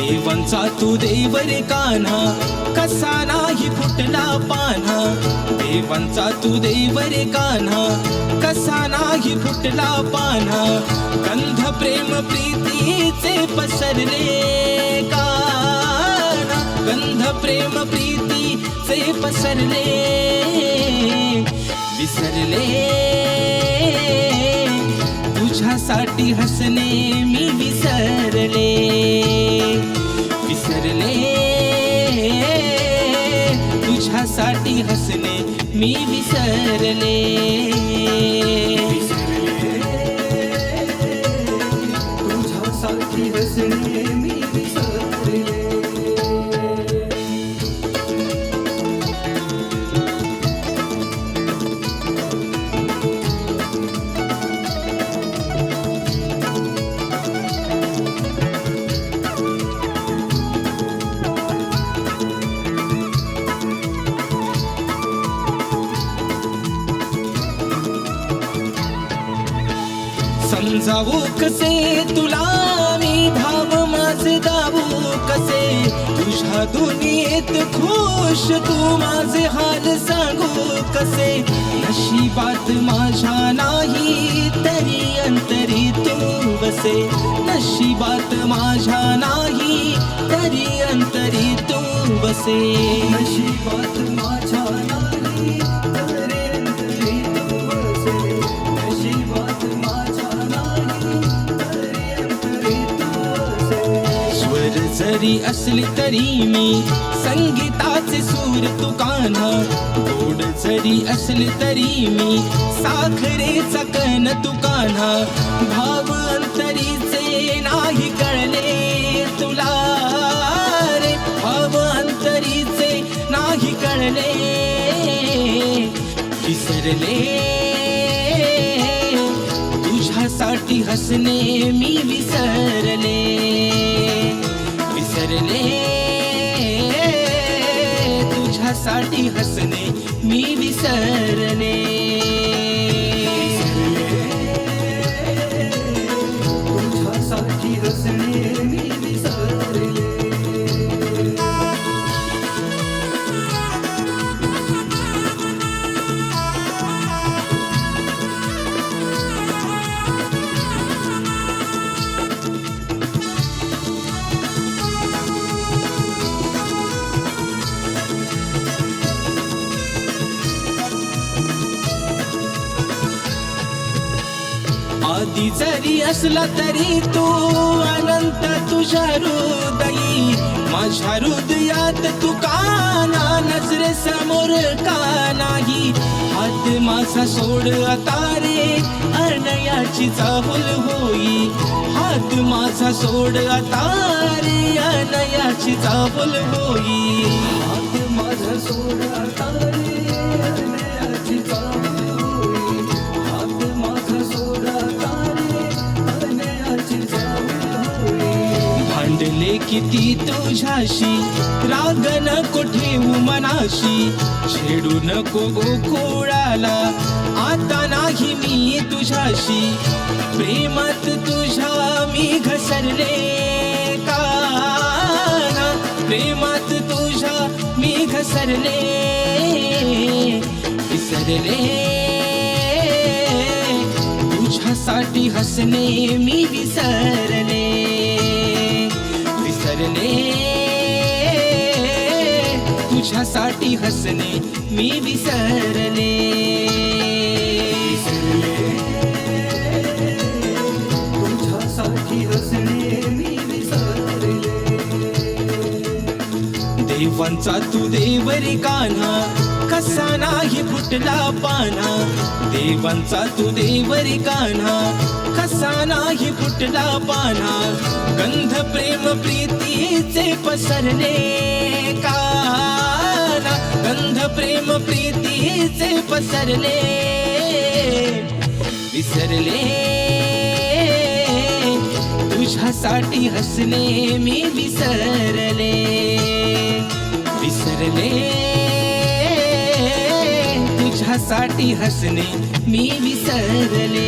देवांचा तू देव रे कान्हा, कसा नाही फुटला पान्हा. देवांचा तू देव रे कान्हा, कसा नाही फुटला पान्हा. गंध प्रेम प्रीतीचे पसरले कान्हा, गंध प्रेम प्रीतीचे पसरले. विसरले तुझ्यासाठी हसणे मी विसरले. विसरले तुझ्यासाठी हसणे मी विसरले. तुझ्यासाठी हसणे मी विसरले. समजावू कसे तुला मी भाव माझे गावू कसे. तुझ्या दुनियेत खुश तू माझे हाल सांगू कसे. नशिबात माझ्या नाही तरी अंतरी तू बसे. नशिबात माझ्या नाही तरी अंतरी तू बसे. नशिबात माझ्या नाही तरी अंतरी तू बसे. नशिबात जरी असली तरी मी संगीताचे सूर तू कान्हा. गोड जरी असली तरी मी साखरेचा कण तू कान्हा. भाव अंतरीचे नाही कळले तुला रे. भाव अंतरीचे नाही कळले. विसरले तुझ्यासाठी हसणे मी विसरले. विसरले तुझ्यासाठी हसणे मी विसरले. तुझ्यासाठी हसणे मी विसरले. आधी जरी असला तरी तू अनंत तुझ्या हृदयी. माझ्या हृदयात तू काना नजरे समोर का नाही. हात माझा सोड आता रे अनयाची चाहुल होई. हात माझा सोड आता रे अनयाची चाहुल होई. हात माझा सोड आता रे अनयाची चाहुल होई. हात माझा सोड आता रे अनयाची चाहुल होई. भांडले किती तुझ्याशी राग नको ठेवू मनाशी. छेडू नको गोकुळाला आता नाही मी तुझ्याशी. प्रेमात तुझ्या मी घसरले काना. प्रेमात तुझ्या मी घसरले. विसरले तुझ्यासाठी हसणे मी विसरले. विसरले तुझ्यासाठी हसणे मी विसरले. तुझ्यासाठी हसणे मी विसरले. देवांचा तू देव रे कान्हा, कसा नाही फुटला पान्हा. देवांचा तू देव रे कान्हा, कसा नाही फुटला पान्हा. गंध प्रेम प्रीतीचे पसरले कान्हा. गंध प्रेम प्रीतीचे पसरले. विसरले तुझ्यासाठी हसणे मी विसरले. विसरले तुझ्यासाठी हसणे मी विसरले.